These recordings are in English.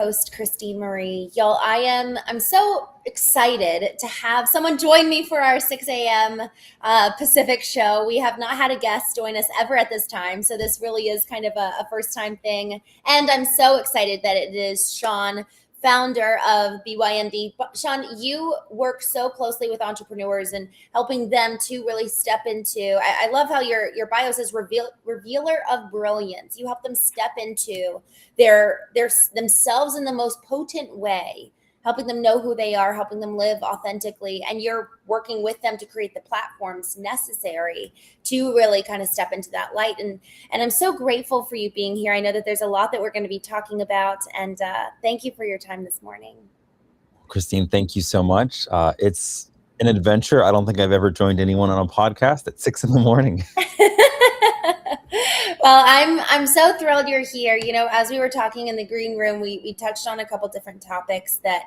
Host Christine Marie. Y'all, I'm so excited to have someone join me for our 6 a.m. Pacific show. We have not had a guest join us ever at this time, so this really is kind of a first time thing. And I'm so excited that it is Shawn, founder of BYMD. Shawn, you work so closely with entrepreneurs and helping them to really step into. I love how your bio says revealer of brilliance. You help them step into their themselves in the most potent way, helping them know who they are, helping them live authentically, and you're working with them to create the platforms necessary to really kind of step into that light. And I'm so grateful for you being here. I know that there's a lot that we're going to be talking about, and thank you for your time this morning. Christine, thank you so much. It's an adventure. I don't think I've ever joined anyone on a podcast at 6 a.m. Well, I'm so thrilled you're here. You know, as we were talking in the green room, we touched on a couple different topics that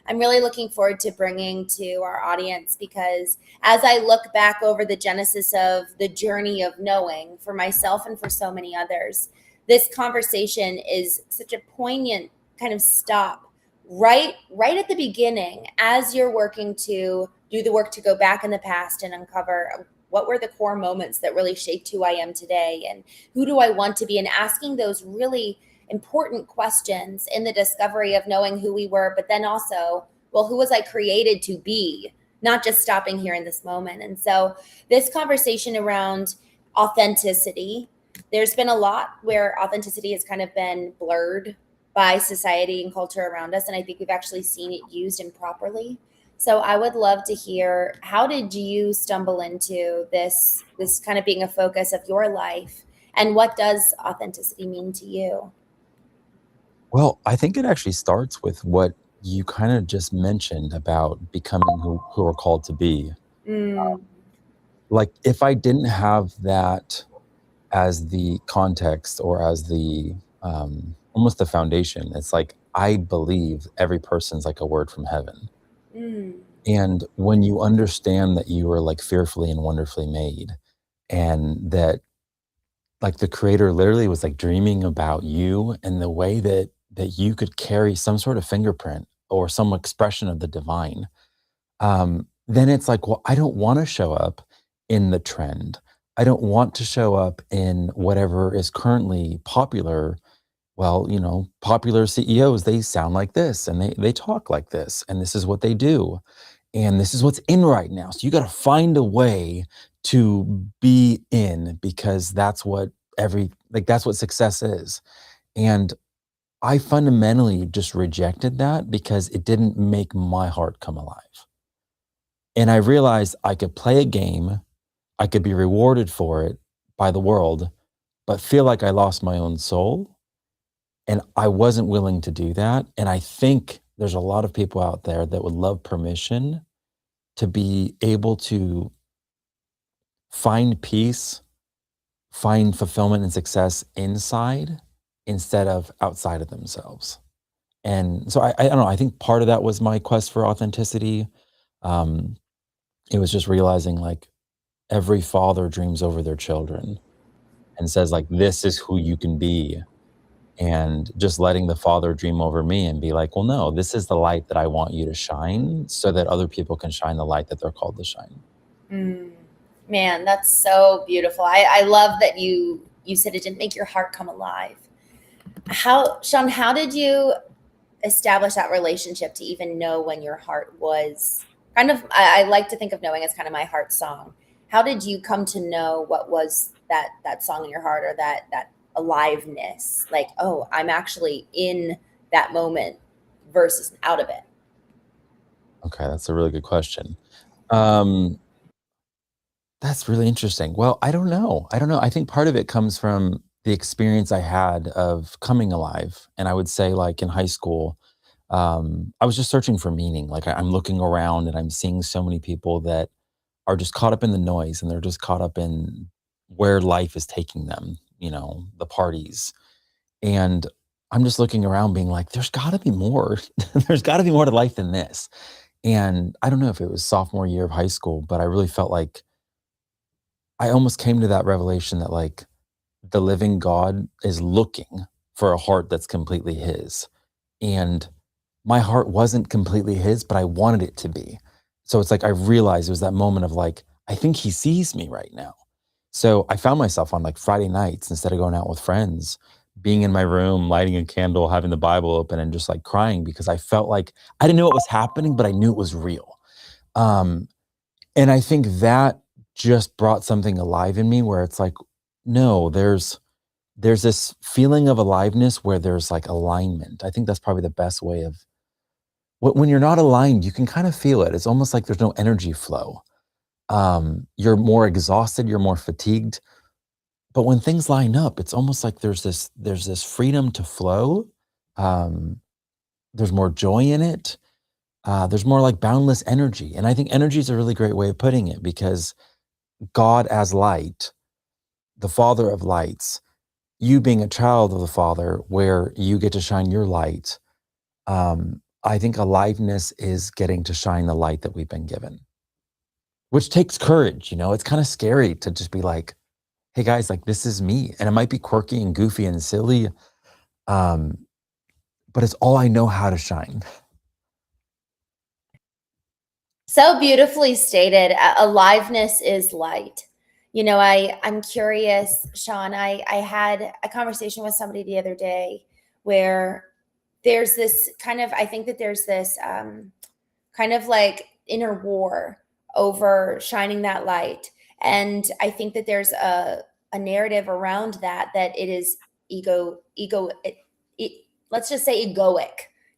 I'm really looking forward to bringing to our audience, because as I look back over the genesis of the journey of knowing for myself and for so many others, this conversation is such a poignant kind of stop right at the beginning as you're working to do the work to go back in the past and uncover what were the core moments that really shaped who I am today and who do I want to be, and asking those really important questions in the discovery of knowing who we were, but then also, well, who was I created to be, not just stopping here in this moment. And so this conversation around authenticity, there's been a lot where authenticity has kind of been blurred by society and culture around us, and I think we've actually seen it used improperly. So I would love to hear, how did you stumble into this kind of being a focus of your life, and what does authenticity mean to you? Well, I think it actually starts with what you kind of just mentioned about becoming who we're called to be. Mm, Like, if I didn't have that as the context or as the almost the foundation, it's like I believe every person's like a word from heaven. mm, And when you understand that you were like fearfully and wonderfully made, and that like the creator literally was like dreaming about you and the way that you could carry some sort of fingerprint or some expression of the divine, then it's like, well, I don't want to show up in the trend. I don't want to show up in whatever is currently popular. Well, popular CEOs, they sound like this and they talk like this, and this is what they do. And this is what's in right now. So you got to find a way to be in, because that's what that's what success is. And I fundamentally just rejected that because it didn't make my heart come alive. And I realized I could play a game, I could be rewarded for it by the world, but feel like I lost my own soul. And I wasn't willing to do that. And I think there's a lot of people out there that would love permission to be able to find peace, find fulfillment and success inside instead of outside of themselves. And so I don't know, I think part of that was my quest for authenticity. Um, it was just realizing like every father dreams over their children and says like, this is who you can be. And just letting the father dream over me and be like, well, no, this is the light that I want you to shine so that other people can shine the light that they're called to shine. mm. Man, that's so beautiful. I love that you said it didn't make your heart come alive. Shawn, how did you establish that relationship to even know when your heart was kind of, I like to think of knowing as kind of my heart song. How did you come to know what was that song in your heart, or that aliveness? Like, oh, I'm actually in that moment versus out of it. Okay, that's a really good question. Um, that's really interesting. Well, I don't know. I don't know. I think part of it comes from the experience I had of coming alive. And I would say, like in high school, I was just searching for meaning. Like I'm looking around and I'm seeing so many people that are just caught up in the noise, and they're just caught up in where life is taking them, the parties. And I'm just looking around being like, there's got to be more. There's got to be more to life than this. And I don't know if it was sophomore year of high school, but I really felt like I almost came to that revelation that like the living God is looking for a heart that's completely his. And my heart wasn't completely his, but I wanted it to be. So it's like I realized it was that moment of like, I think he sees me right now. So I found myself on like Friday nights, instead of going out with friends, being in my room, lighting a candle, having the Bible open, and just like crying because I felt like I didn't know what was happening, but I knew it was real. Um, and I think that just brought something alive in me where it's like, no, there's this feeling of aliveness where there's like alignment. I think that's probably the best way of when you're not aligned, you can kind of feel it. It's almost like there's no energy flow. You're more exhausted, you're more fatigued. But when things line up, it's almost like there's this freedom to flow. Um, there's more joy in it. There's more like boundless energy. And I think energy is a really great way of putting it because God as light, the Father of lights, you being a child of the Father, where you get to shine your light. I think aliveness is getting to shine the light that we've been given, which takes courage. It's kind of scary to just be like, hey guys, like this is me. And it might be quirky and goofy and silly, um, but it's all I know how to shine. So beautifully stated. Aliveness is light. I'm curious, Shawn. I had a conversation with somebody the other day where there's this kind of, I think that there's this kind of like inner war over shining that light. And I think that there's a narrative around that it is let's just say egoic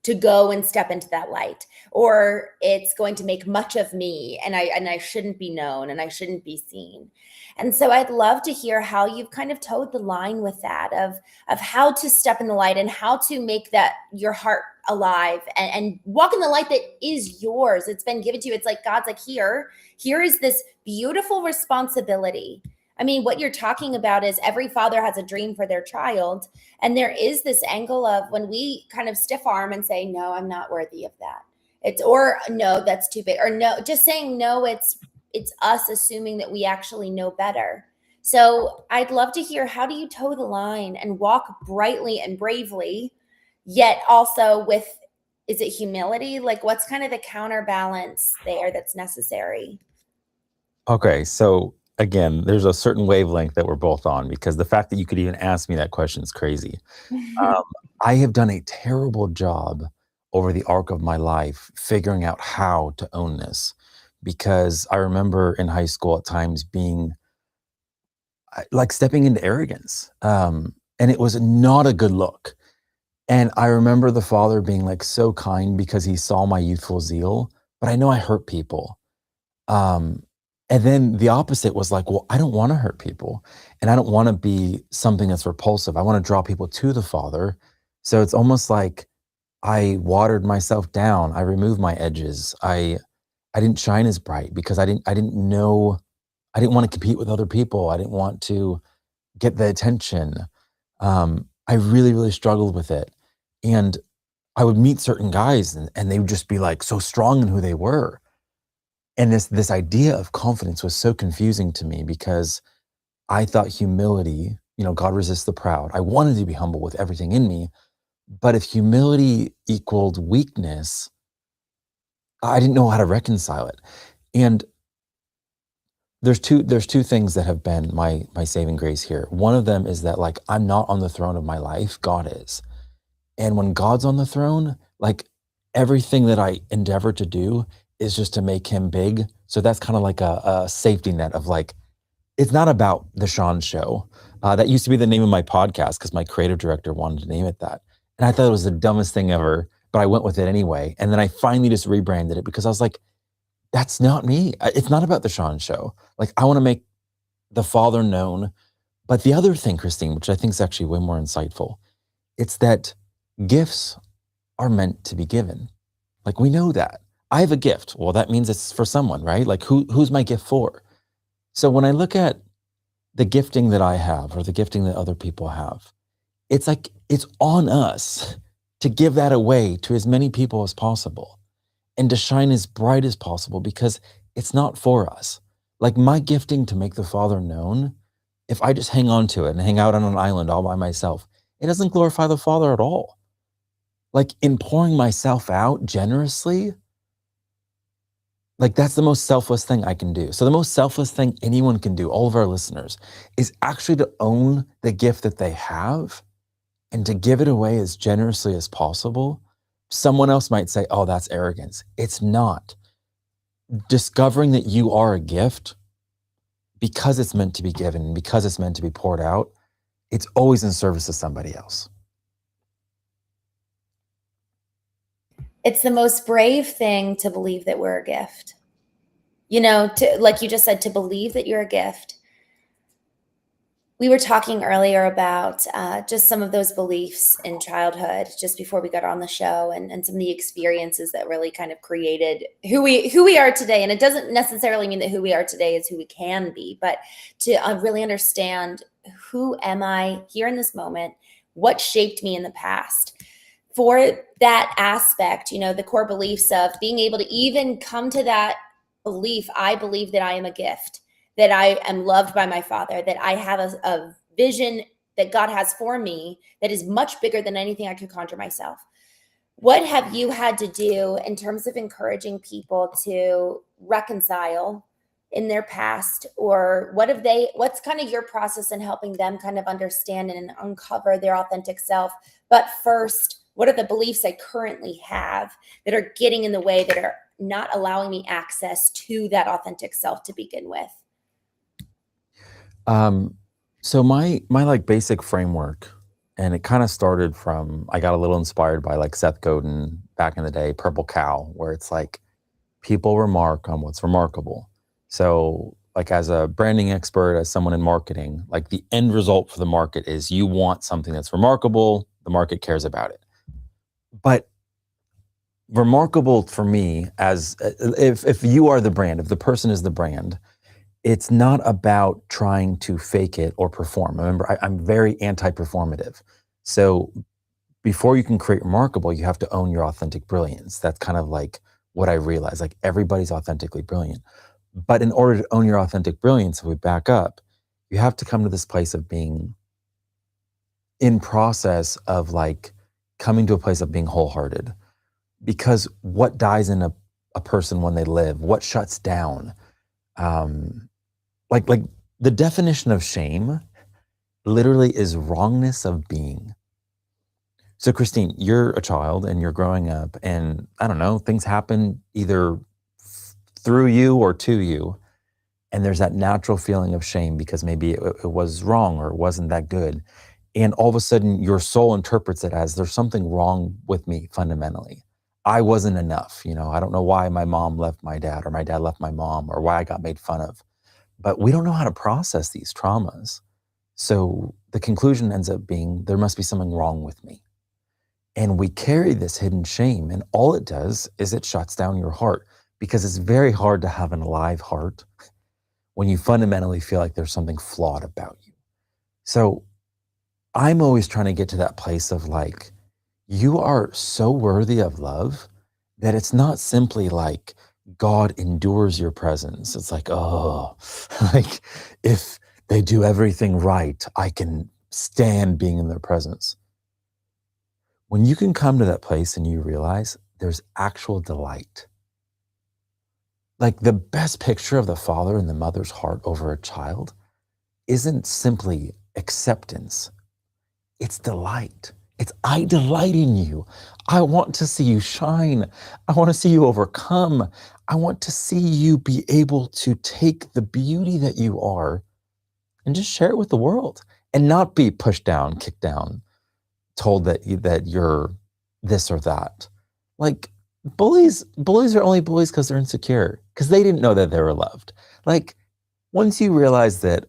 to go and step into that light, or it's going to make much of me, and I shouldn't be known and I shouldn't be seen. And so I'd love to hear how you've kind of towed the line with that of how to step in the light and how to make that your heart alive and walk in the light that is yours. It's been given to you. It's like God's like, here is this beautiful responsibility. I mean, what you're talking about is every father has a dream for their child. And there is this angle of when we kind of stiff arm and say, no, I'm not worthy of that. Or no, that's too big. Or no, just saying no, it's us assuming that we actually know better. So I'd love to hear, how do you toe the line and walk brightly and bravely, yet also with, is it humility? Like what's kind of the counterbalance there that's necessary? Okay, so again, there's a certain wavelength that we're both on because the fact that you could even ask me that question is crazy. Um, I have done a terrible job over the arc of my life figuring out how to own this because I remember in high school at times being like stepping into arrogance. And it was not a good look. And I remember the Father being like so kind because he saw my youthful zeal, but I know I hurt people. Um, and then the opposite was like, well, I don't want to hurt people and I don't want to be something that's repulsive. I want to draw people to the Father. So it's almost like I watered myself down. I removed my edges. I didn't shine as bright because I didn't know, I didn't want to compete with other people. I didn't want to get the attention. I really, really struggled with it. And I would meet certain guys and they would just be like so strong in who they were. And this idea of confidence was so confusing to me because I thought humility, God resists the proud. I wanted to be humble with everything in me. But if humility equaled weakness, I didn't know how to reconcile it. And there's two things that have been my saving grace here. One of them is that like I'm not on the throne of my life, God is. And when God's on the throne, like everything that I endeavor to do is just to make him big. So that's kind of like a safety net of like, it's not about the Shawn show. That used to be the name of my podcast because my creative director wanted to name it that. And I thought it was the dumbest thing ever, but I went with it anyway. And then I finally just rebranded it because I was like, that's not me. It's not about the Shawn show. Like I want to make the Father known. But the other thing, Christene, which I think is actually way more insightful, it's that gifts are meant to be given. Like we know that. I have a gift. Well, that means it's for someone, right? Like who's my gift for? So when I look at the gifting that I have or the gifting that other people have, it's like it's on us to give that away to as many people as possible and to shine as bright as possible because it's not for us. Like my gifting to make the Father known, if I just hang on to it and hang out on an island all by myself, it doesn't glorify the Father at all. Like in pouring myself out generously, like that's the most selfless thing I can do. So the most selfless thing anyone can do, all of our listeners, is actually to own the gift that they have and to give it away as generously as possible. Someone else might say, oh, that's arrogance. It's not. Discovering that you are a gift because it's meant to be given, because it's meant to be poured out, it's always in service of somebody else. It's the most brave thing to believe that we're a gift. You know, to, like you just said, to believe that you're a gift. We were talking earlier about just some of those beliefs in childhood just before we got on the show, and some of the experiences that really kind of created who we are today. And it doesn't necessarily mean that who we are today is who we can be, but to really understand, who am I here in this moment? What shaped me in the past? For that aspect, you know, the core beliefs of being able to even come to that belief, I believe that I am a gift, that I am loved by my Father, that I have a vision that God has for me that is much bigger than anything I could conjure myself. What have you had to do in terms of encouraging people to reconcile in their past, or what's kind of your process in helping them kind of understand and uncover their authentic self? But first, what are the beliefs I currently have that are getting in the way, that are not allowing me access to that authentic self to begin with? So my like basic framework, and it kind of started from, I got a little inspired by like Seth Godin back in the day, Purple Cow, where it's like people remark on what's remarkable. So like as a branding expert, as someone in marketing, like the end result for the market is you want something that's remarkable, the market cares about it. But remarkable for me, as if you are the brand, if the person is the brand, it's not about trying to fake it or perform. Remember, I'm very anti-performative. So before you can create remarkable, you have to own your authentic brilliance. That's kind of like what I realized. Like everybody's authentically brilliant. But in order to own your authentic brilliance, if we back up, you have to come to this place of being in process of like coming to a place of being wholehearted. Because what dies in a person when they live, what shuts down, like the definition of shame literally is wrongness of being. So Christene, you're a child and you're growing up, and I don't know, things happen either through you or to you, and there's that natural feeling of shame because maybe it was wrong or it wasn't that good, and all of a sudden your soul interprets it as there's something wrong with me fundamentally. I wasn't enough, you know, I don't know why my mom left my dad or my dad left my mom or why I got made fun of. But we don't know how to process these traumas. So the conclusion ends up being there must be something wrong with me. And we carry this hidden shame, and all it does is it shuts down your heart, because it's very hard to have an alive heart when you fundamentally feel like there's something flawed about you. So I'm always trying to get to that place of like, you are so worthy of love that it's not simply like God endures your presence. It's like, oh, like if they do everything right, I can stand being in their presence. When you can come to that place and you realize there's actual delight, like the best picture of the father and the mother's heart over a child isn't simply acceptance, it's delight. It's, I delight in you. I want to see you shine. I want to see you overcome. I want to see you be able to take the beauty that you are and just share it with the world and not be pushed down, kicked down, told that you're this or that. Like bullies are only bullies because they're insecure, because they didn't know that they were loved. Like once you realize that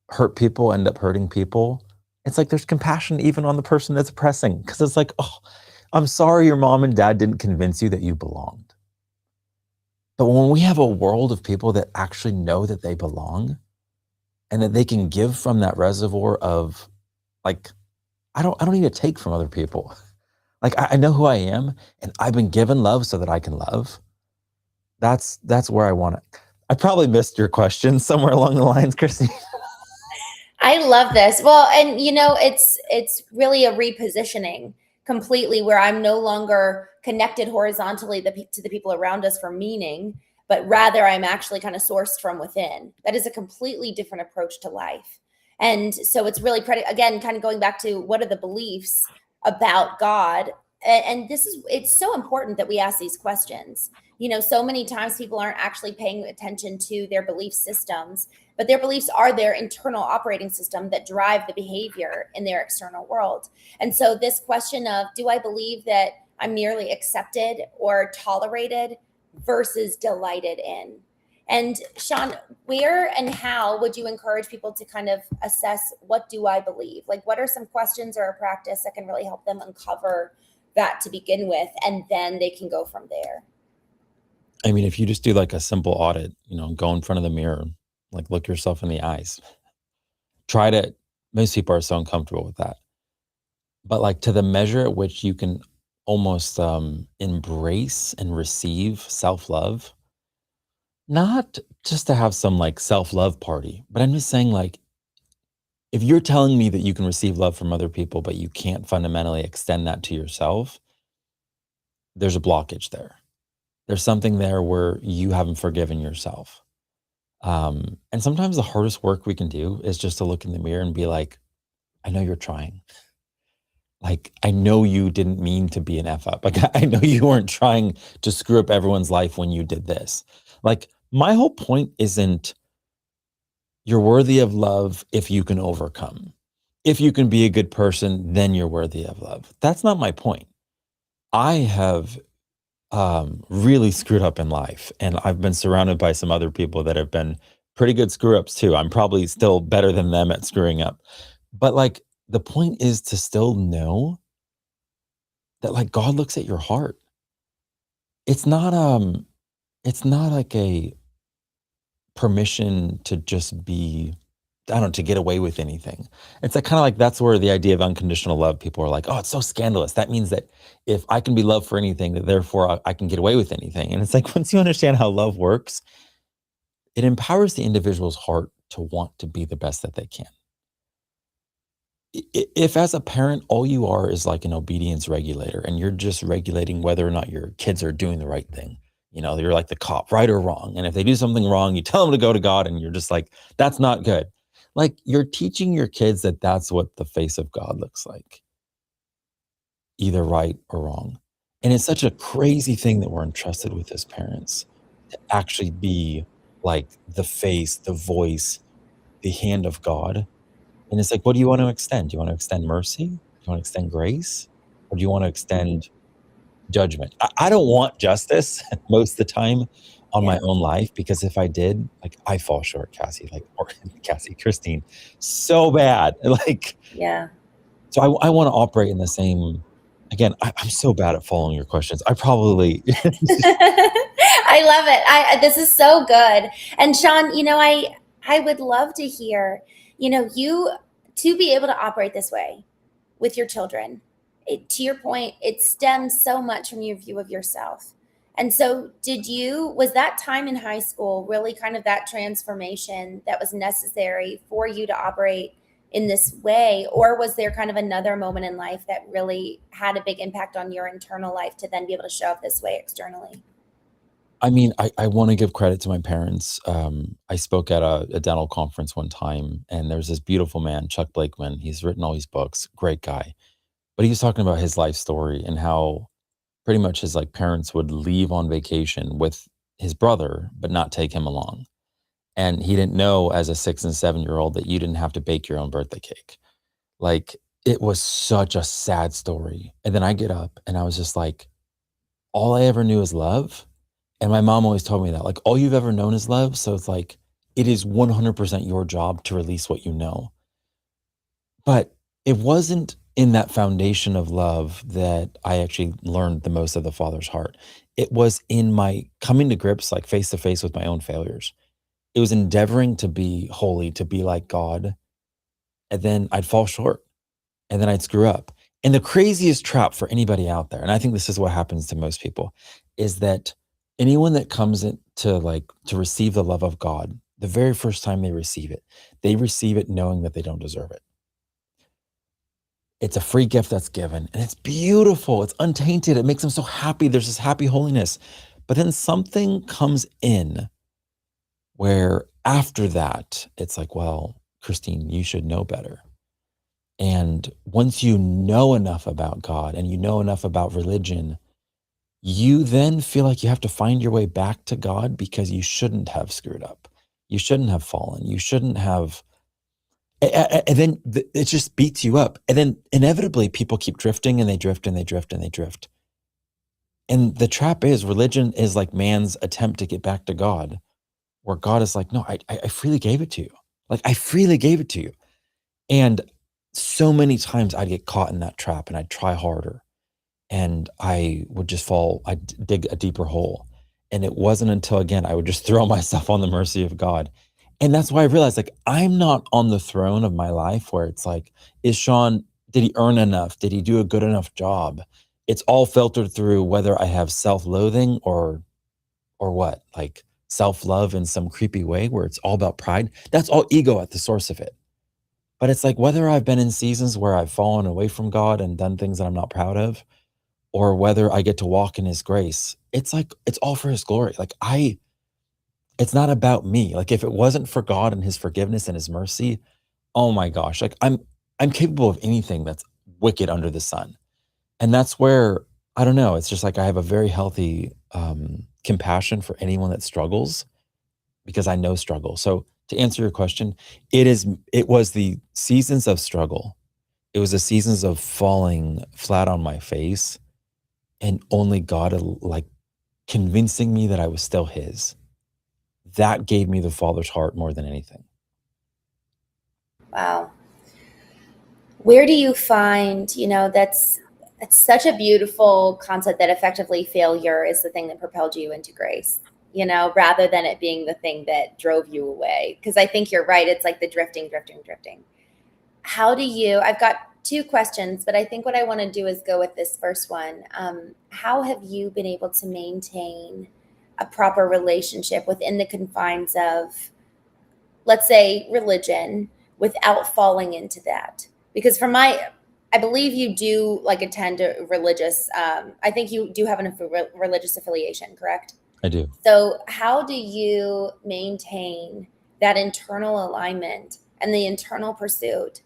hurt people end up hurting people, it's like there's compassion even on the person that's oppressing, because it's like, oh, I'm sorry your mom and dad didn't convince you that you belonged. But when we have a world of people that actually know that they belong and that they can give from that reservoir of like, I don't need to take from other people. Like I know who I am and I've been given love so that I can love. That's where I want it. I probably missed your question somewhere along the lines, Christine. I love this. Well, and you know, it's really a repositioning, completely, where I'm no longer connected horizontally to the people around us for meaning, but rather I'm actually kind of sourced from within. That is a completely different approach to life. And so it's really again, kind of going back to what are the beliefs about God. And this is, it's so important that we ask these questions. So many times people aren't actually paying attention to their belief systems, but their beliefs are their internal operating system that drive the behavior in their external world. And so this question of, do I believe that I'm merely accepted or tolerated versus delighted in? And Shawn, where and how would you encourage people to kind of assess, what do I believe? Like, what are some questions or a practice that can really help them uncover that to begin with, and then they can go from there? I mean, if you just do like a simple audit, go in front of the mirror, like look yourself in the eyes. Try to, most people are so uncomfortable with that. But like to the measure at which you can almost embrace and receive self-love, not just to have some like self-love party, but I'm just saying, like, if you're telling me that you can receive love from other people, but you can't fundamentally extend that to yourself, there's a blockage there. There's something there where you haven't forgiven yourself. And sometimes the hardest work we can do is just to look in the mirror and be like, I know you're trying. Like, I know you didn't mean to be an F up. Like, I know you weren't trying to screw up everyone's life when you did this. Like, my whole point isn't you're worthy of love if you can overcome. If you can be a good person, then you're worthy of love. That's not my point. I have really screwed up in life, and I've been surrounded by some other people that have been pretty good screw ups too. I'm probably still better than them at screwing up. But like, the point is to still know that like God looks at your heart. It's not it's not like a permission to just be, I don't know, to get away with anything. It's like, kind of like, that's where the idea of unconditional love, people are like, oh, it's so scandalous. That means that if I can be loved for anything, that therefore I can get away with anything. And it's like, once you understand how love works, it empowers the individual's heart to want to be the best that they can. If as a parent, all you are is like an obedience regulator, and you're just regulating whether or not your kids are doing the right thing, you're like the cop, right or wrong. And if they do something wrong, you tell them to go to God, and you're just like, that's not good. Like, you're teaching your kids that that's what the face of God looks like, either right or wrong. And it's such a crazy thing that we're entrusted with as parents, to actually be like the face, the voice, the hand of God. And it's like, what do you want to extend? Do you want to extend mercy? Do you want to extend grace? Or do you want to extend judgment? I don't want justice most of the time on Yeah. my own life, because if I did, like, I fall short, Cassie, like, or Cassie, Christene, so bad. Like, Yeah. so I want to operate in the same, again, I'm so bad at following your questions. I probably, I love it. This is so good. And Shawn, I would love to hear, you to be able to operate this way with your children. To your point, it stems so much from your view of yourself. And so, was that time in high school really kind of that transformation that was necessary for you to operate in this way? Or was there kind of another moment in life that really had a big impact on your internal life to then be able to show up this way externally? I mean, I want to give credit to my parents. I spoke at a dental conference one time, and there's this beautiful man, Chuck Blakeman. He's written all these books, great guy. But he was talking about his life story and how pretty much his like parents would leave on vacation with his brother, but not take him along. And he didn't know, as a 6 and 7 year old, that you didn't have to bake your own birthday cake. Like, it was such a sad story. And then I get up and I was just like, all I ever knew is love. And my mom always told me that, like, all you've ever known is love. So it's like, it is 100% your job to release what you know. But it wasn't in that foundation of love that I actually learned the most of the Father's heart. It was in my coming to grips, like, face to face with my own failures. It was endeavoring to be holy, to be like God, and then I'd fall short, and then I'd screw up. And the craziest trap for anybody out there, and I think this is what happens to most people, is that anyone that comes in to receive the love of God, the very first time they receive it knowing that they don't deserve it. It's a free gift that's given, and it's beautiful. It's untainted. It makes them so happy. There's this happy holiness. But then something comes in where after that, it's like, well, Christene, you should know better. And once you know enough about God and you know enough about religion, you then feel like you have to find your way back to God because you shouldn't have screwed up. You shouldn't have fallen. You shouldn't have. And then it just beats you up. And then inevitably people keep drifting and they drift and they drift and they drift. And the trap is religion is like man's attempt to get back to God, where God is like, no, I freely gave it to you. Like I freely gave it to you. And so many times I'd get caught in that trap and I'd try harder and I would just fall, I'd dig a deeper hole. And it wasn't until again, I would just throw myself on the mercy of God. And that's why I realized like, I'm not on the throne of my life where it's like, is Shawn, did he earn enough? Did he do a good enough job? It's all filtered through whether I have self-loathing or what, like self-love in some creepy way where it's all about pride. That's all ego at the source of it. But it's like whether I've been in seasons where I've fallen away from God and done things that I'm not proud of, or whether I get to walk in his grace, it's like, it's all for his glory. Like it's not about me. Like if it wasn't for God and his forgiveness and his mercy, oh my gosh, like I'm capable of anything that's wicked under the sun. And that's where, I don't know, it's just like I have a very healthy compassion for anyone that struggles because I know struggle. So to answer your question, it was the seasons of struggle. It was the seasons of falling flat on my face and only God like convincing me that I was still his. That gave me the Father's heart more than anything. Wow. Where do you find, that's it's such a beautiful concept that effectively failure is the thing that propelled you into grace, rather than it being the thing that drove you away. Because I think you're right. It's like the drifting, drifting, drifting. I've got two questions, but I think what I want to do is go with this first one. How have you been able to maintain a proper relationship within the confines of, let's say, religion without falling into that? Because I believe you do like attend a religious, I think you do have a religious affiliation, correct? I do. So how do you maintain that internal alignment and the internal pursuit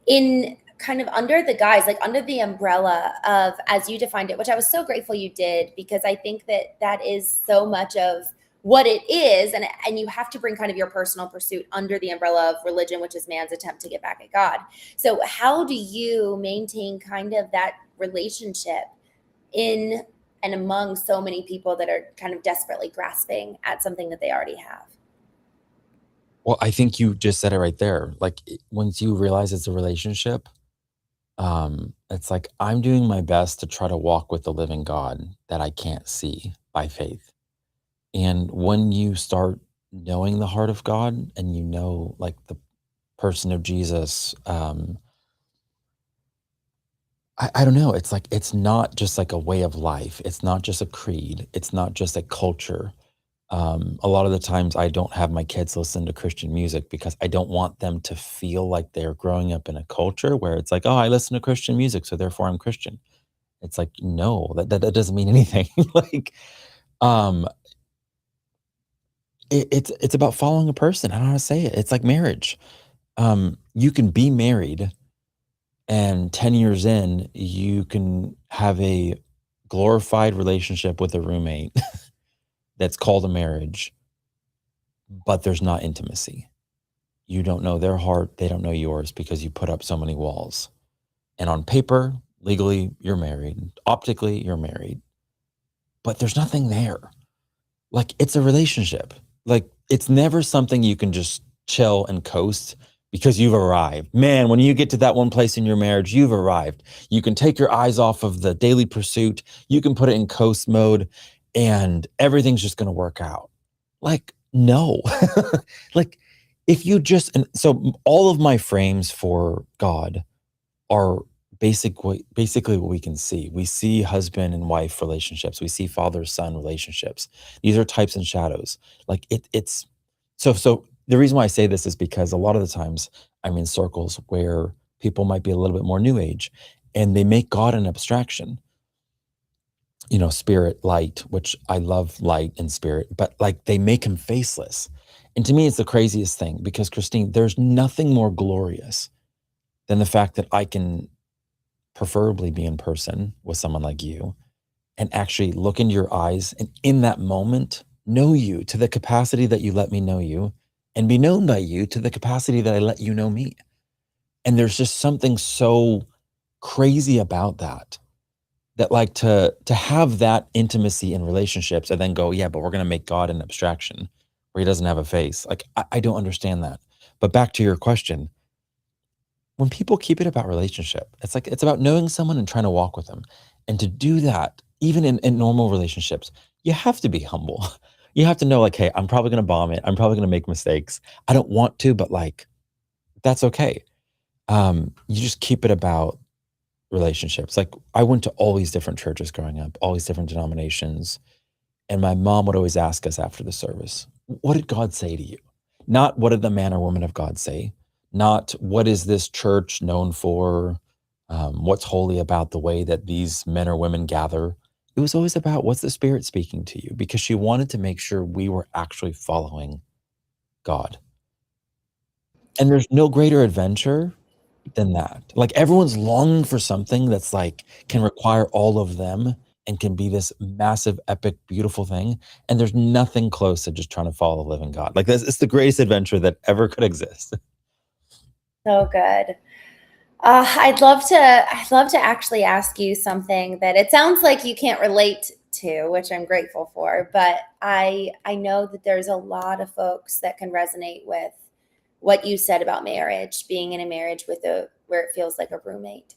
in kind of under the guise, like under the umbrella of, as you defined it, which I was so grateful you did, because I think that that is so much of what it is. And you have to bring kind of your personal pursuit under the umbrella of religion, which is man's attempt to get back at God. So how do you maintain kind of that relationship in and among so many people that are kind of desperately grasping at something that they already have? Well, I think you just said it right there. Like once you realize it's a relationship, it's like I'm doing my best to try to walk with the living God that I can't see by faith. And when you start knowing the heart of God and you know like the person of Jesus, I don't know. It's like it's not just like a way of life. It's not just a creed. It's not just a culture. A lot of the times I don't have my kids listen to Christian music because I don't want them to feel like they're growing up in a culture where it's like, oh, I listen to Christian music, so therefore I'm Christian. It's like, no, that doesn't mean anything. Like, um, it's about following a person. I don't know how to say it. It's like marriage. You can be married, and 10 years in, you can have a glorified relationship with a roommate that's called a marriage, but there's not intimacy. You don't know their heart, they don't know yours because you put up so many walls. And on paper, legally, you're married. Optically, you're married. But there's nothing there. Like it's a relationship. Like it's never something you can just chill and coast because you've arrived. Man, when you get to that one place in your marriage, you've arrived. You can take your eyes off of the daily pursuit. You can put it in coast mode and everything's just going to work out. Like, no. Like if you just, and so all of my frames for God are basically what we can see. We see husband and wife relationships. We see father-son relationships. These are types and shadows. Like it's so the reason why I say this is because a lot of the times I'm in circles where people might be a little bit more new age, and they make God an abstraction. Spirit, light, which I love light and spirit, but like they make him faceless. And to me, it's the craziest thing because, Christine, there's nothing more glorious than the fact that I can preferably be in person with someone like you and actually look into your eyes and in that moment know you to the capacity that you let me know you and be known by you to the capacity that I let you know me. And there's just something so crazy about that like to have that intimacy in relationships and then go, yeah, but we're going to make God an abstraction where he doesn't have a face. Like, I don't understand that. But back to your question, when people keep it about relationship, it's like, it's about knowing someone and trying to walk with them. And to do that, even in normal relationships, you have to be humble. You have to know like, hey, I'm probably going to bomb it. I'm probably going to make mistakes. I don't want to, but like, that's okay. You just keep it about relationships. Like I went to all these different churches growing up, all these different denominations. And my mom would always ask us after the service, what did God say to you? Not what did the man or woman of God say? Not what is this church known for? What's holy about the way that these men or women gather? It was always about what's the Spirit speaking to you, because she wanted to make sure we were actually following God. And there's no greater adventure than that. Like everyone's longing for something that's like can require all of them and can be this massive, epic, beautiful thing. And there's nothing close to just trying to follow the living God. Like it's the greatest adventure that ever could exist. So good. I'd love to actually ask you something that it sounds like you can't relate to, which I'm grateful for, but I know that there's a lot of folks that can resonate with what you said about marriage, being in a marriage with a where it feels like a roommate.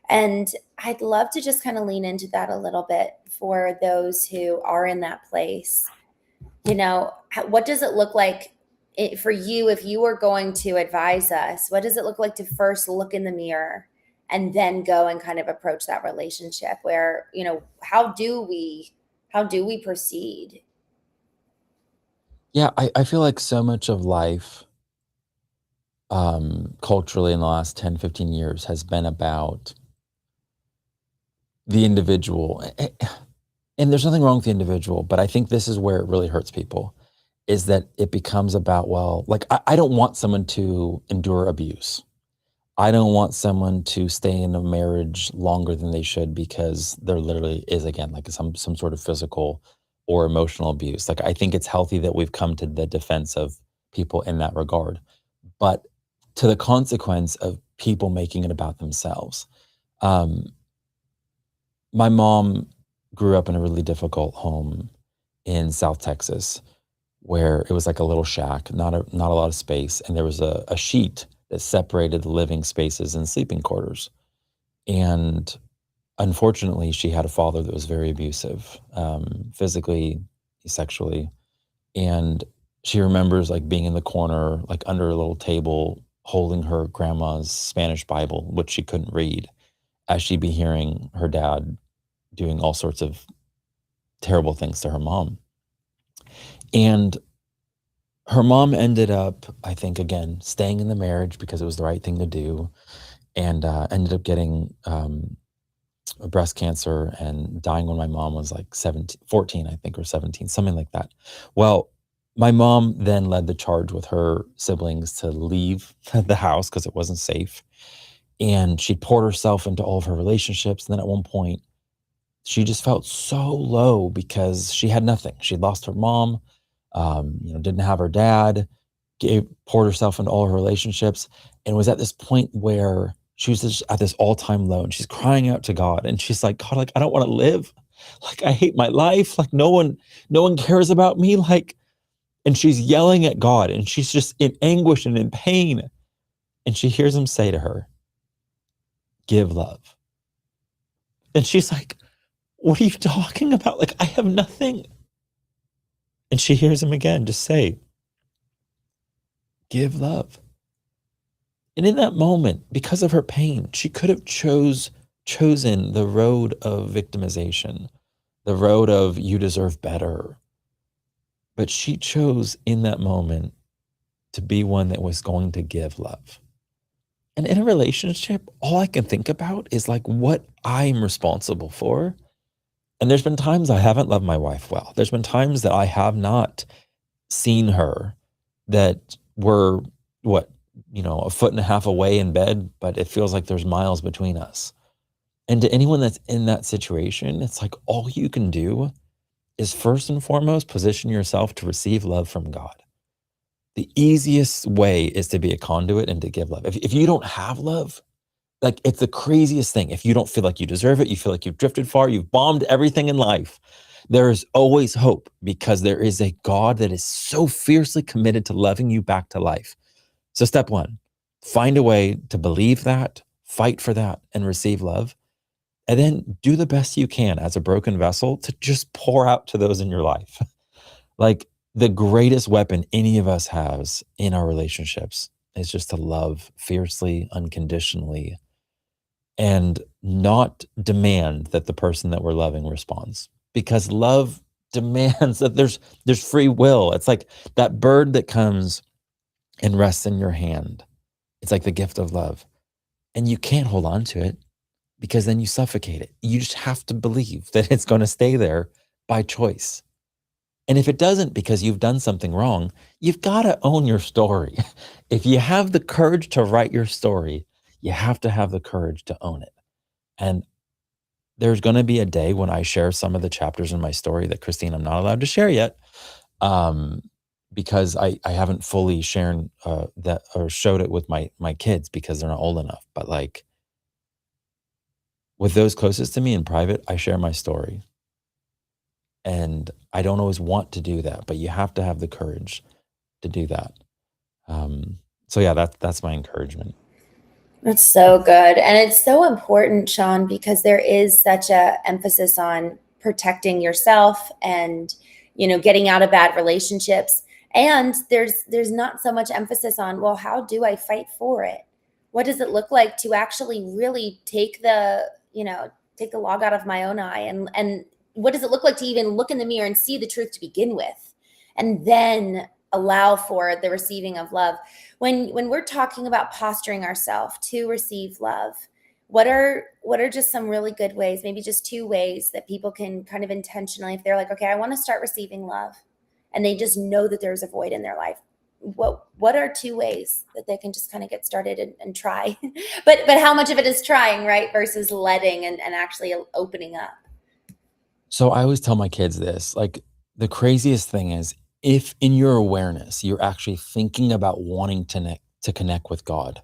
And I'd love to just kind of lean into that a little bit for those who are in that place. What does it look like for you if you were going to advise us? What does it look like to first look in the mirror and then go and kind of approach that relationship where, how do we proceed? Yeah, I feel like so much of life culturally in the last 10, 15 years has been about the individual. And there's nothing wrong with the individual, but I think this is where it really hurts people is that it becomes about, well, like I don't want someone to endure abuse. I don't want someone to stay in a marriage longer than they should because there literally is again like some sort of physical or emotional abuse. Like I think it's healthy that we've come to the defense of people in that regard. But to the consequence of people making it about themselves. Um, my mom grew up in a really difficult home in South Texas where it was like a little shack, not a lot of space, and there was a sheet that separated the living spaces and sleeping quarters. And unfortunately, she had a father that was very abusive, physically, sexually, and she remembers like being in the corner, like under a little table, holding her grandma's Spanish Bible, which she couldn't read, as she'd be hearing her dad doing all sorts of terrible things to her mom. And her mom ended up, I think, again, staying in the marriage because it was the right thing to do, and ended up getting breast cancer and dying when my mom was like 17, 14, I think, or 17, something like that. Well, my mom then led the charge with her siblings to leave the house because it wasn't safe. And she poured herself into all of her relationships. And then at one point, she just felt so low because she had nothing. She'd lost her mom, didn't have her dad, poured herself into all her relationships, and was at this point where she was just at this all-time low, and she's crying out to God, and she's like, God, like, I don't want to live. Like, I hate my life. Like, no one cares about me. Like, and she's yelling at God, and she's just in anguish and in pain. And she hears him say to her, give love. And she's like, what are you talking about? Like, I have nothing. And she hears him again just say, give love. And in that moment, because of her pain, she could have chosen the road of victimization, the road of you deserve better. But she chose in that moment to be one that was going to give love. And in a relationship, all I can think about is like what I'm responsible for. And there's been times I haven't loved my wife well. There's been times that I have not seen her that were what, a foot and a half away in bed, but it feels like there's miles between us. And to anyone that's in that situation, it's like all you can do is first and foremost position yourself to receive love from God. The easiest way is to be a conduit and to give love. If you don't have love, like it's the craziest thing. If you don't feel like you deserve it, you feel like you've drifted far, you've bombed everything in life, there is always hope because there is a God that is so fiercely committed to loving you back to life. So step one, find a way to believe that, fight for that, and receive love. And then do the best you can as a broken vessel to just pour out to those in your life. Like the greatest weapon any of us has in our relationships is just to love fiercely, unconditionally, and not demand that the person that we're loving responds. Because love demands that there's free will. It's like that bird that comes and rests in your hand. It's like the gift of love. And you can't hold on to it because then you suffocate it. You just have to believe that it's going to stay there by choice. And if it doesn't because you've done something wrong, you've got to own your story. If you have the courage to write your story, you have to have the courage to own it. And there's going to be a day when I share some of the chapters in my story that Christine, I'm not allowed to share yet, because I haven't fully shared that or showed it with my kids because they're not old enough. But like with those closest to me in private, I share my story. And I don't always want to do that, but you have to have the courage to do that. So yeah, that's my encouragement. That's so good. And it's so important, Shawn, because there is such a emphasis on protecting yourself and, getting out of bad relationships. And there's not so much emphasis on, well, how do I fight for it? What does it look like to actually really take the log out of my own eye, and what does it look like to even look in the mirror and see the truth to begin with, and then allow for the receiving of love. When we're talking about posturing ourselves to receive love, what are just some really good ways, maybe just two ways that people can kind of intentionally, if they're like, okay, I want to start receiving love, and they just know that there's a void in their life, what are two ways that they can just kind of get started and try? but how much of it is trying, right, versus letting and actually opening up? So I always tell my kids this, like the craziest thing is if in your awareness, you're actually thinking about wanting to connect with God,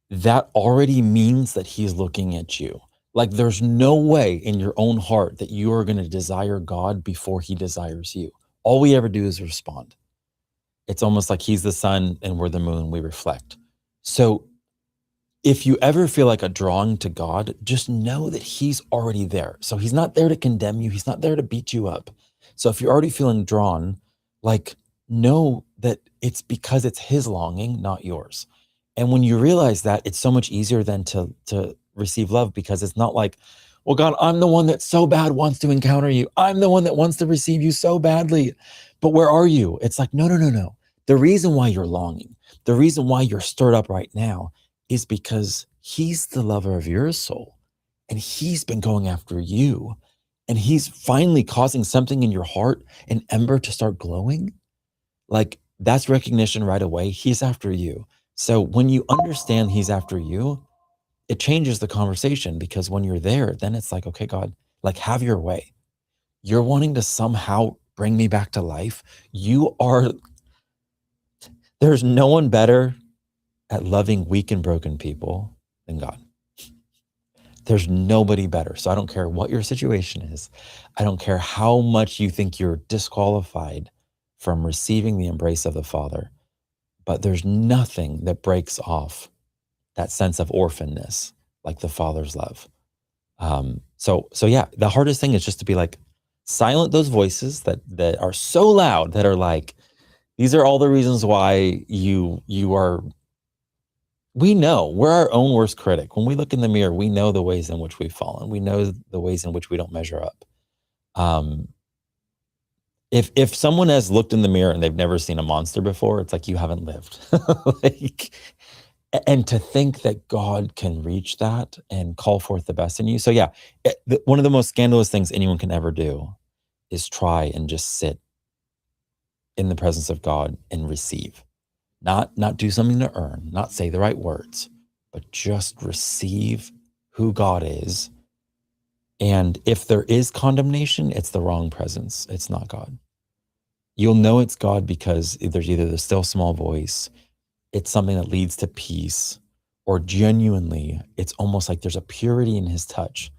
that already means that he's looking at you. Like there's no way in your own heart that you are going to desire God before he desires you. All we ever do is respond. It's almost like he's the sun and we're the moon, we reflect. So if you ever feel like a drawing to God, just know that he's already there. So he's not there to condemn you. He's not there to beat you up. So if you're already feeling drawn, like know that it's because it's his longing, not yours. And when you realize that, it's so much easier then to receive love because it's not like, well, God, I'm the one that so bad wants to encounter you. I'm the one that wants to receive you so badly. But where are you? It's like, no, no, no, no. The reason why you're longing, the reason why you're stirred up right now is because he's the lover of your soul and he's been going after you and he's finally causing something in your heart, an ember to start glowing. Like that's recognition right away. He's after you. So when you understand he's after you, it changes the conversation because when you're there, then it's like, okay, God, like have your way. You're wanting to somehow bring me back to life. There's no one better at loving weak and broken people than God. There's nobody better. So I don't care what your situation is. I don't care how much you think you're disqualified from receiving the embrace of the Father, but there's nothing that breaks off that sense of orphanness like the Father's love. So yeah, the hardest thing is just to be like, silent those voices that are so loud that are like, these are all the reasons why you are. We know we're our own worst critic. When we look in the mirror, we know the ways in which we've fallen. We know the ways in which we don't measure up. If someone has looked in the mirror and they've never seen a monster before, it's like you haven't lived. Like And to think that God can reach that and call forth the best in you. So yeah, one of the most scandalous things anyone can ever do is try and just sit in the presence of God and receive. Not do something to earn, not say the right words, but just receive who God is. And if there is condemnation, it's the wrong presence. It's not God. You'll know it's God because there's either the still small voice, it's something that leads to peace, or genuinely, it's almost like there's a purity in his touch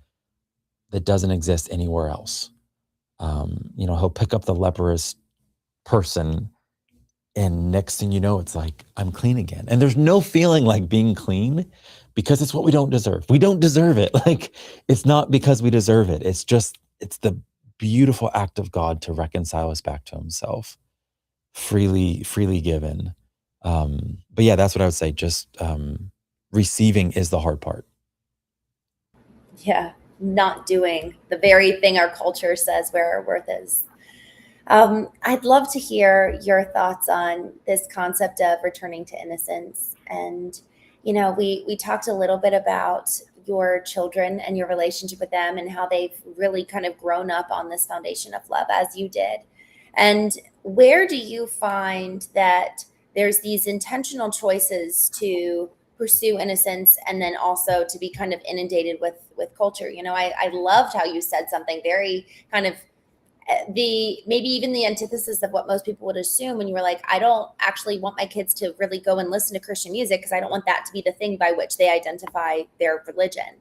that doesn't exist anywhere else. He'll pick up the leprous person, and next thing you know, it's like, I'm clean again. And there's no feeling like being clean because it's what we don't deserve. We don't deserve it. Like, it's not because we deserve it. It's the beautiful act of God to reconcile us back to himself, freely given. But yeah, that's what I would say. Just receiving is the hard part. Yeah, not doing the very thing our culture says where our worth is. I'd love to hear your thoughts on this concept of returning to innocence. And, we talked a little bit about your children and your relationship with them and how they've really kind of grown up on this foundation of love as you did. And where do you find that there's these intentional choices to pursue innocence and then also to be kind of inundated with culture? I loved how you said something very kind of the maybe even the antithesis of what most people would assume when you were like, I don't actually want my kids to really go and listen to Christian music because I don't want that to be the thing by which they identify their religion.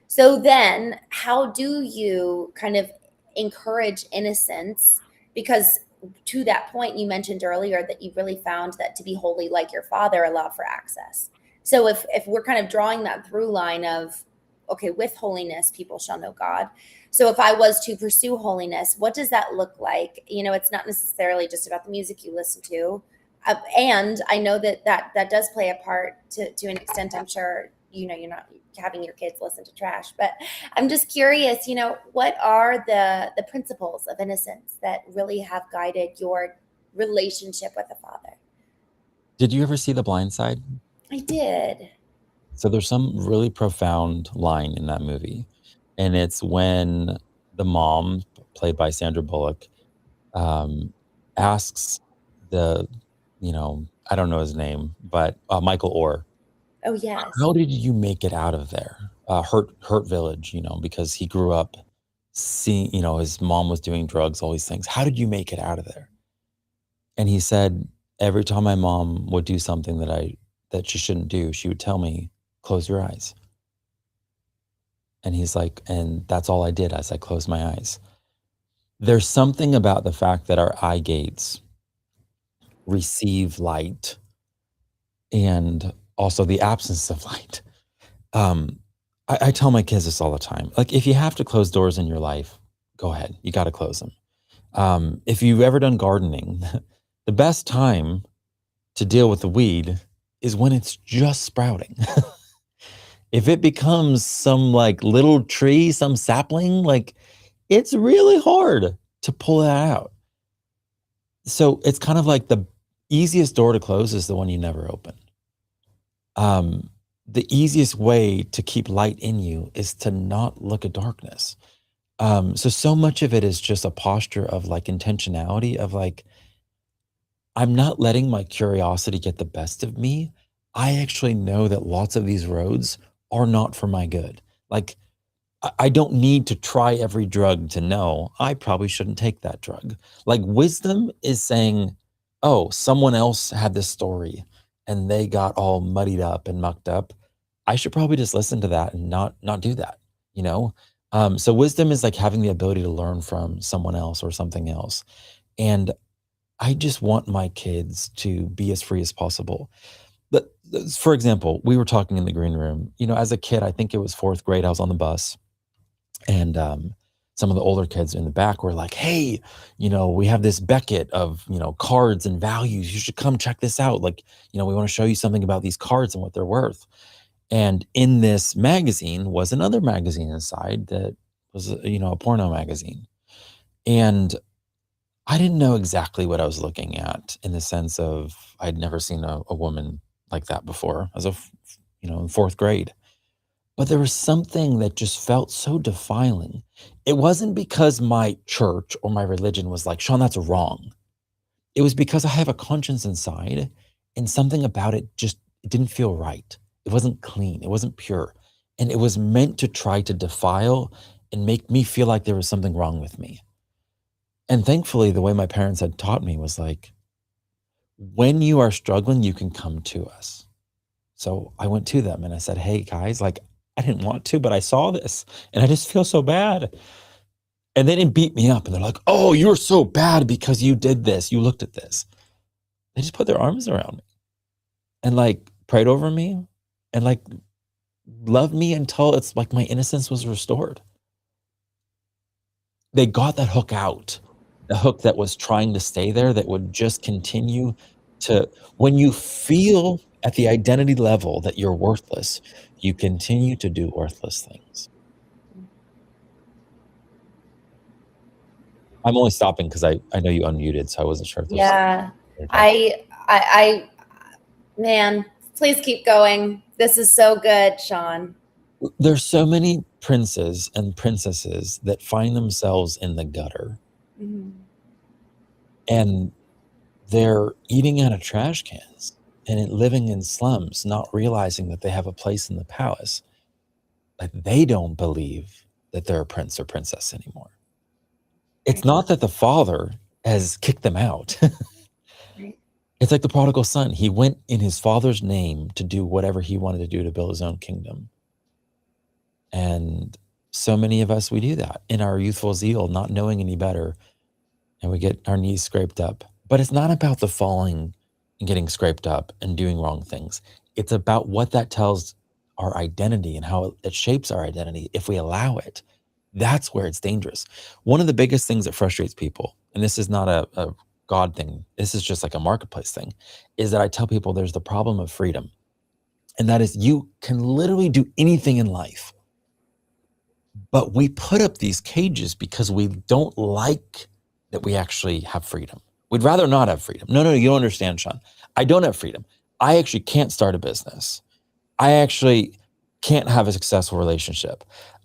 So then how do you kind of encourage innocence? Because to that point, you mentioned earlier that you really found that to be holy like your father allowed for access. So if we're kind of drawing that through line of, okay, with holiness, people shall know God. So if I was to pursue holiness, what does that look like? It's not necessarily just about the music you listen to. And I know that does play a part to an extent. I'm sure, you're not having your kids listen to trash, but I'm just curious, what are the principles of innocence that really have guided your relationship with the Father? Did you ever see The Blind Side? I did. So there's some really profound line in that movie, and it's when the mom, played by Sandra Bullock, um, asks the, I don't know his name, but Michael Orr, Oh, yes. how did you make it out of there? Hurt Village, because he grew up seeing, his mom was doing drugs, all these things. How did you make it out of there? And he said, every time my mom would do something that she shouldn't do, she would tell me, close your eyes. And he's like, and that's all I did as I closed my eyes. There's something about the fact that our eye gates receive light and also the absence of light. Um, I tell my kids this all the time. Like, if you have to close doors in your life, go ahead. You got to close them. If you've ever done gardening, the best time to deal with the weed is when it's just sprouting. If it becomes some like little tree, some sapling, like it's really hard to pull that out. So it's kind of like the easiest door to close is the one you never open. The easiest way to keep light in you is to not look at darkness. So much of it is just a posture of like intentionality of like, I'm not letting my curiosity get the best of me. I actually know that lots of these roads are not for my good. Like, I don't need to try every drug to know I probably shouldn't take that drug. Like, wisdom is saying, oh, someone else had this story and they got all muddied up and mucked up. I should probably just listen to that and not do that, you know? So wisdom is like having the ability to learn from someone else or something else. And I just want my kids to be as free as possible. But for example, we were talking in the green room, as a kid, I think it was fourth grade, I was on the bus and some of the older kids in the back were like, hey, we have this Beckett of, cards and values. You should come check this out. Like, we want to show you something about these cards and what they're worth. And in this magazine was another magazine inside that was, a porno magazine. And I didn't know exactly what I was looking at in the sense of I'd never seen a woman, like that before as a, in fourth grade. But there was something that just felt so defiling. It wasn't because my church or my religion was like, Shawn, that's wrong. It was because I have a conscience inside and something about it just it didn't feel right. It wasn't clean. It wasn't pure. And it was meant to try to defile and make me feel like there was something wrong with me. And thankfully, the way my parents had taught me was like, when you are struggling, you can come to us. So I went to them and I said, hey guys, like I didn't want to, but I saw this and I just feel so bad. And they didn't beat me up and they're like, oh, you're so bad because you did this. You looked at this. They just put their arms around me and like prayed over me and like loved me until it's like my innocence was restored. They got that hook out, the hook that was trying to stay there, that would just continue to, when you feel at the identity level that you're worthless, you continue to do worthless things. I'm only stopping because I know you unmuted, so I wasn't sure if there's. Yeah. I, man, please keep going. This is so good, Shawn. There's so many princes and princesses that find themselves in the gutter. Mm-hmm. And they're eating out of trash cans and living in slums, not realizing that they have a place in the palace. Like they don't believe that they're a prince or princess anymore. It's not that the father has kicked them out. Right. It's like the prodigal son. He went in his father's name to do whatever he wanted to do to build his own kingdom. And so many of us, we do that in our youthful zeal, not knowing any better. And we get our knees scraped up. But it's not about the falling and getting scraped up and doing wrong things. It's about what that tells our identity and how it shapes our identity if we allow it. That's where it's dangerous. One of the biggest things that frustrates people, and this is not a God thing, this is just like a marketplace thing, is that I tell people there's the problem of freedom. And that is you can literally do anything in life. But we put up these cages because we don't like that we actually have freedom. We'd rather not have freedom. No, you don't understand, Shawn. I don't have freedom. I actually can't start a business. I actually can't have a successful relationship.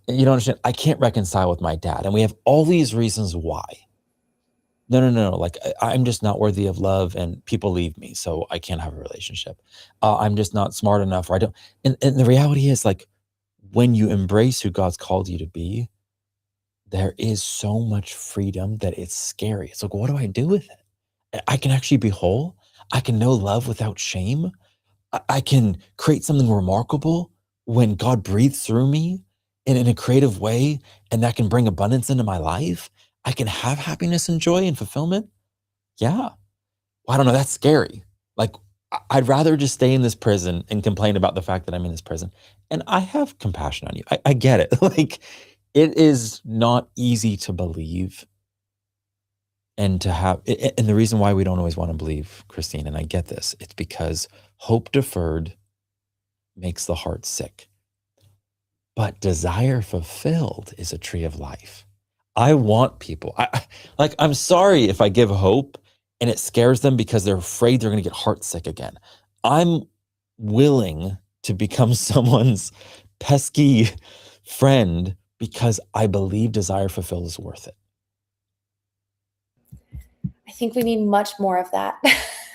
You don't understand. I can't reconcile with my dad. And we have all these reasons why. No. Like I'm just not worthy of love and people leave me, so I can't have a relationship. I'm just not smart enough or I don't. And the reality is like when you embrace who God's called you to be, there is so much freedom that it's scary. It's like, what do I do with it? I can actually be whole. I can know love without shame. I can create something remarkable when God breathes through me and in a creative way, and that can bring abundance into my life. I can have happiness and joy and fulfillment. Yeah. Well, I don't know. That's scary. Like, I'd rather just stay in this prison and complain about the fact that I'm in this prison. And I have compassion on you. I get it. Like, it is not easy to believe and to have, and the reason why we don't always want to believe, Christine, and I get this, it's because hope deferred makes the heart sick. But desire fulfilled is a tree of life. I want people, I'm sorry if I give hope and it scares them because they're afraid they're going to get heart sick again. I'm willing to become someone's pesky friend because I believe desire fulfilled is worth it. I think we need much more of that.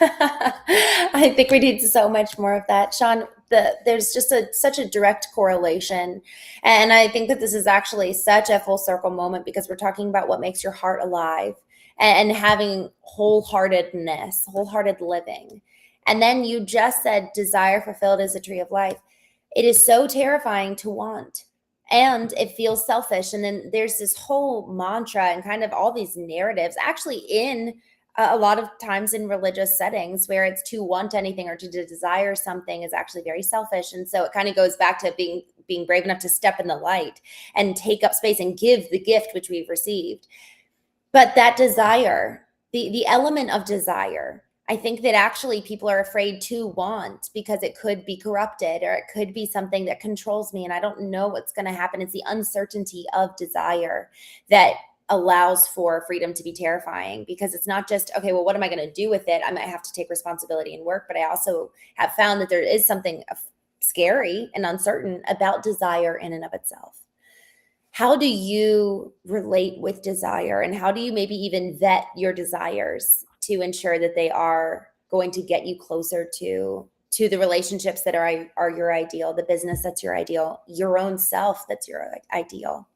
I think we need so much more of that. Shawn, there's just such a direct correlation. And I think that this is actually such a full circle moment because we're talking about what makes your heart alive and having wholeheartedness, wholehearted living. And then you just said desire fulfilled is a tree of life. It is so terrifying to want. And it feels selfish. And then there's this whole mantra and kind of all these narratives actually in a lot of times in religious settings where it's to want anything or to desire something is actually very selfish. And so it kind of goes back to being brave enough to step in the light and take up space and give the gift which we've received. But that desire, the element of desire, I think that actually people are afraid to want because it could be corrupted or it could be something that controls me and I don't know what's going to happen. It's the uncertainty of desire that allows for freedom to be terrifying, because it's not just, okay, well, what am I going to do with it? I might have to take responsibility and work, but I also have found that there is something scary and uncertain about desire in and of itself. How do you relate with desire, and how do you maybe even vet your desires to ensure that they are going to get you closer to the relationships that are your ideal, the business that's your ideal, your own self that's your ideal?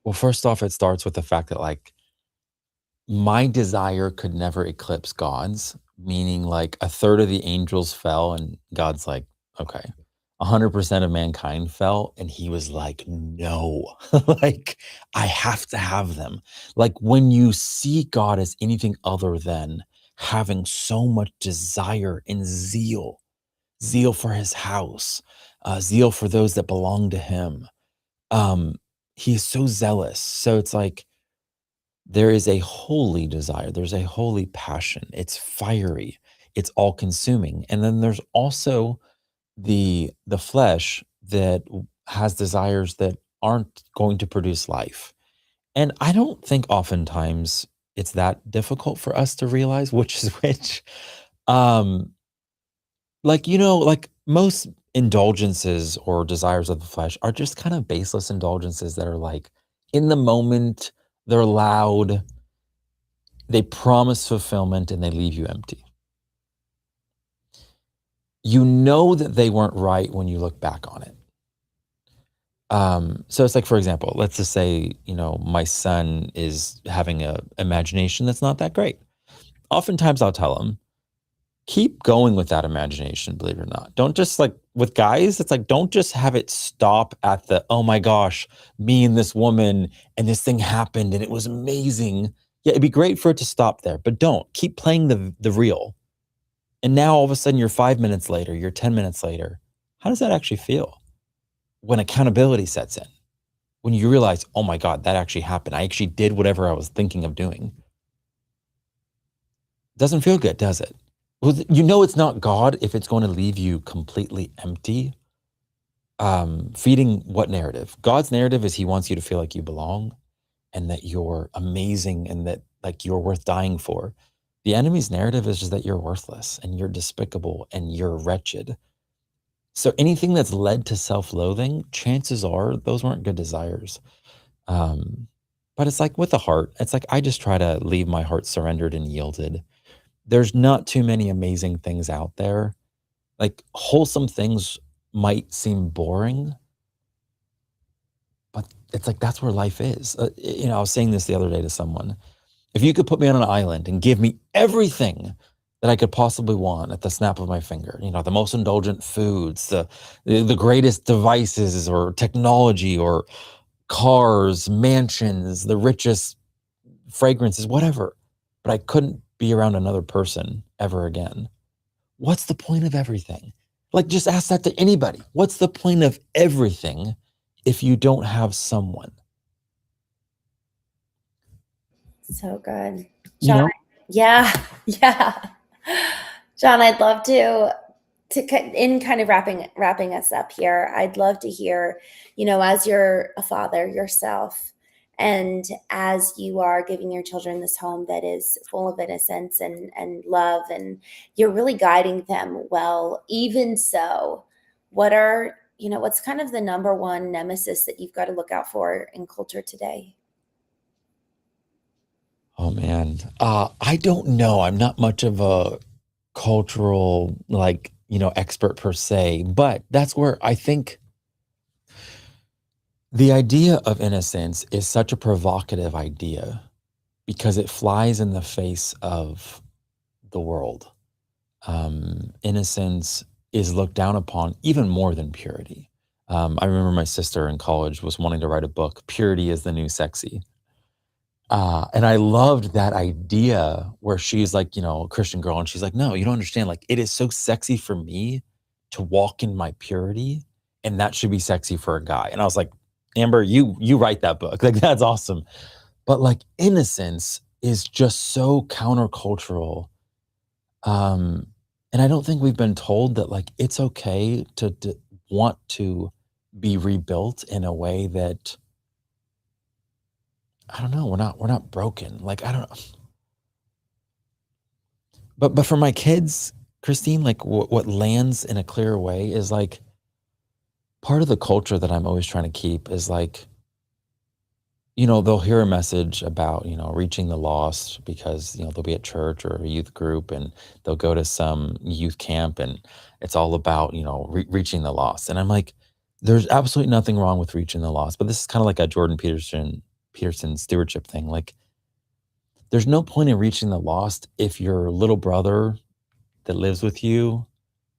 Well, first off, it starts with the fact that like my desire could never eclipse God's, meaning like a third of the angels fell, and God's like, okay. 100% of mankind fell, and he was like, no, like, I have to have them. Like, when you see God as anything other than having so much desire and zeal for his house, zeal for those that belong to him, um, he is so zealous. So it's like, there is a holy desire, there's a holy passion. It's fiery, it's all consuming. And then there's also the flesh that has desires that aren't going to produce life. And I don't think oftentimes it's that difficult for us to realize which is which. Um, like, like most indulgences or desires of the flesh are just kind of baseless indulgences that are like in the moment, they're loud, they promise fulfillment, and they leave you empty. You know that they weren't right when you look back on it. So it's like, for example, let's just say, my son is having a imagination that's not that great. Oftentimes I'll tell him, keep going with that imagination, believe it or not. Don't just like with guys, it's like, don't just have it stop at the, oh my gosh, me and this woman and this thing happened and it was amazing. Yeah, it'd be great for it to stop there, but don't keep playing the reel. And now all of a sudden you're 5 minutes later, you're 10 minutes later. How does that actually feel when accountability sets in? When you realize, oh my God, that actually happened. I actually did whatever I was thinking of doing. Doesn't feel good, does it? Well, it's not God if it's going to leave you completely empty. Feeding what narrative? God's narrative is he wants you to feel like you belong and that you're amazing and that like you're worth dying for. The enemy's narrative is just that you're worthless and you're despicable and you're wretched. So anything that's led to self-loathing, chances are those weren't good desires. But it's like with the heart, it's like I just try to leave my heart surrendered and yielded. There's not too many amazing things out there. Like wholesome things might seem boring, but it's like that's where life is. I was saying this the other day to someone. If you could put me on an island and give me everything that I could possibly want at the snap of my finger, the most indulgent foods, the greatest devices or technology or cars, mansions, the richest fragrances, whatever. But I couldn't be around another person ever again. What's the point of everything? Like, just ask that to anybody. What's the point of everything if you don't have someone? So good. You John. know? Yeah. Yeah. John, I'd love in kind of wrapping us up here. I'd love to hear, as you're a father yourself, and as you are giving your children this home that is full of innocence and love, and you're really guiding them well, even so, what's kind of the number one nemesis that you've got to look out for in culture today? Oh man. I don't know. I'm not much of a cultural expert per se, but that's where I think the idea of innocence is such a provocative idea because it flies in the face of the world. Innocence is looked down upon even more than purity. I remember my sister in college was wanting to write a book, Purity is the New Sexy. And I loved that idea where she's like, a Christian girl, and she's like, no, you don't understand. Like, it is so sexy for me to walk in my purity, and that should be sexy for a guy. And I was like, Amber, you write that book. Like, that's awesome. But like innocence is just so countercultural. Um, and I don't think we've been told that like it's okay to want to be rebuilt in a way that I don't know, we're not broken. Like, I don't know. But for my kids, Christene, like what lands in a clear way is like part of the culture that I'm always trying to keep is like, they'll hear a message about, reaching the lost because, they'll be at church or a youth group and they'll go to some youth camp and it's all about, reaching the lost. And I'm like, there's absolutely nothing wrong with reaching the lost. But this is kind of like a Jordan Peterson stewardship thing. Like, there's no point in reaching the lost if your little brother that lives with you,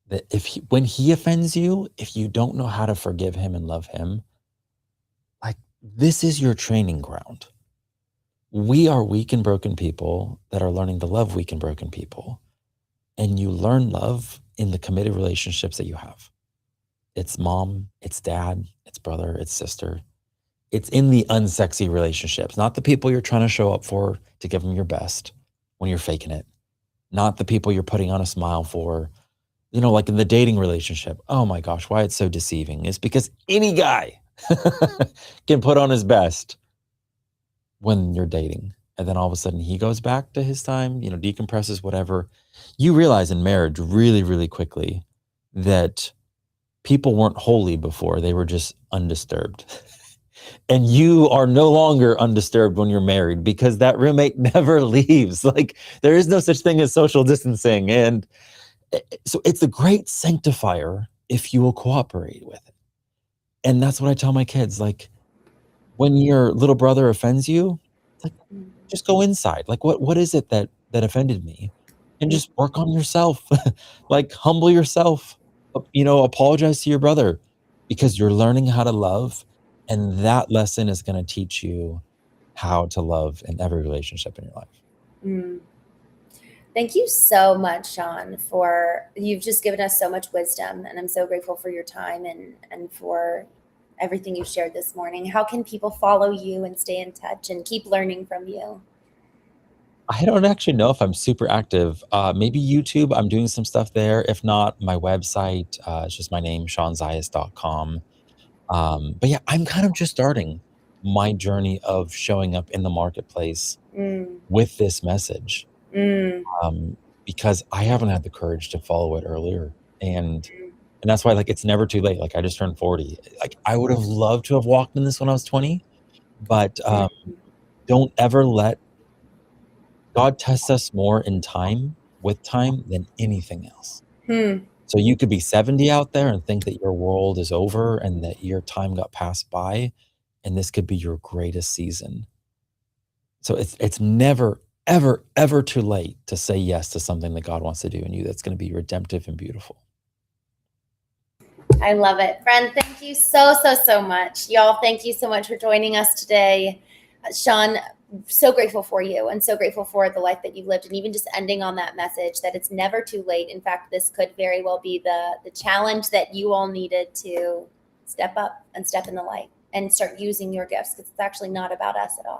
that when he offends you, if you don't know how to forgive him and love him, like this is your training ground. We are weak and broken people that are learning to love weak and broken people. And you learn love in the committed relationships that you have. It's mom, it's dad, it's brother, it's sister. It's in the unsexy relationships, not the people you're trying to show up for to give them your best when you're faking it. Not the people you're putting on a smile for, like in the dating relationship. Oh my gosh, why it's so deceiving is because any guy can put on his best when you're dating. And then all of a sudden he goes back to his time, decompresses, whatever. You realize in marriage really, really quickly that people weren't holy before. They were just undisturbed. And you are no longer undisturbed when you're married because that roommate never leaves. Like there is no such thing as social distancing. And so it's a great sanctifier if you will cooperate with it. And that's what I tell my kids. Like when your little brother offends you, like just go inside. Like what is it that offended me? And just work on yourself. Like humble yourself. Apologize to your brother because you're learning how to love. And that lesson is going to teach you how to love in every relationship in your life. Mm. Thank you so much, Shawn, you've just given us so much wisdom, and I'm so grateful for your time and for everything you shared this morning. How can people follow you and stay in touch and keep learning from you? I don't actually know if I'm super active. Maybe YouTube. I'm doing some stuff there. If not, my website, it's just my name, ShawnZajas.com. But yeah, I'm kind of just starting my journey of showing up in the marketplace Mm, with this message, mm, um, because I haven't had the courage to follow it earlier. And that's why, like, it's never too late. Like, I just turned 40. Like, I would have loved to have walked in this when I was 20, but mm, don't ever let God test us more with time than anything else. mm. So you could be 70 out there and think that your world is over and that your time got passed by, and this could be your greatest season. So it's never, ever, ever too late to say yes to something that God wants to do in you that's going to be redemptive and beautiful. I love it. Friend, thank you so, so, so much. Y'all, thank you so much for joining us today. Shawn, so grateful for you and so grateful for the life that you've lived, and even just ending on that message that it's never too late. In fact, this could very well be the challenge that you all needed to step up and step in the light and start using your gifts, because it's actually not about us at all.